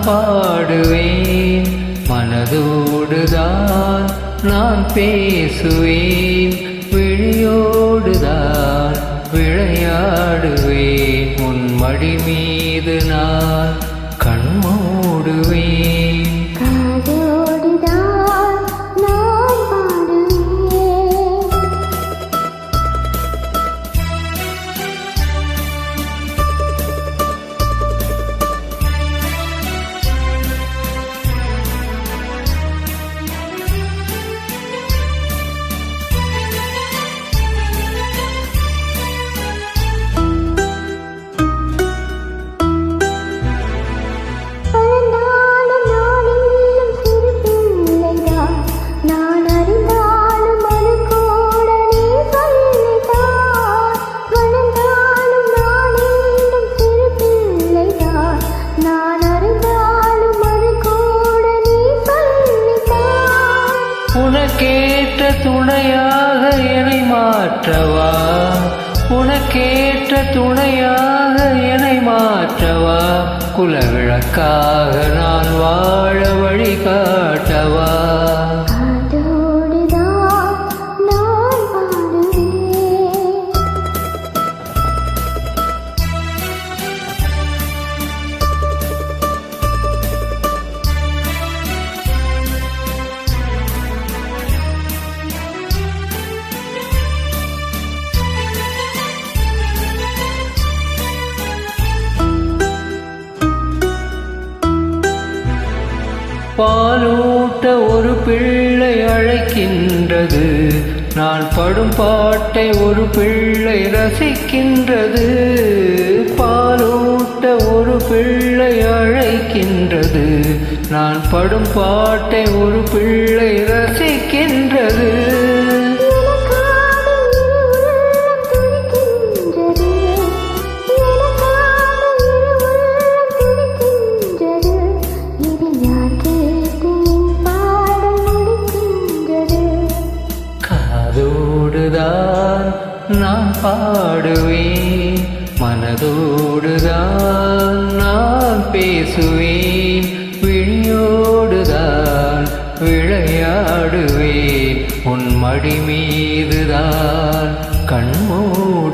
பாடுவேன், மனதோடுதான் நான் பேசுவேன், விழியோடுதான் விளையாடுவேன், உன் மடி மீது நான் கண்மூடுவேன். காதோடுதான் நான் பாடுவேன். உனக்கேற்ற துணையாக என்னை மாற்றவா, உனக்கேற்ற துணையாக என்னை மாற்றவா, குலவிளக்காக நான் வாழ வழி காட்டவா. பாலூட்ட ஒரு பிள்ளை அழைக்கின்றது, நான் படும் பாட்டை ஒரு பிள்ளை ரசிக்கின்றது. பாலூட்ட ஒரு பிள்ளை அழைக்கின்றது, நான் படும் பாட்டை ஒரு பிள்ளை ரசிக்கின்றது. காதோடுதான் நான் பாடுவேன், மனதோடுதான் நான் பேசுவேன், விழியோடுதான் விளையாடுவேன், உன் மடி மீதுதான் கண்மூடுவேன்.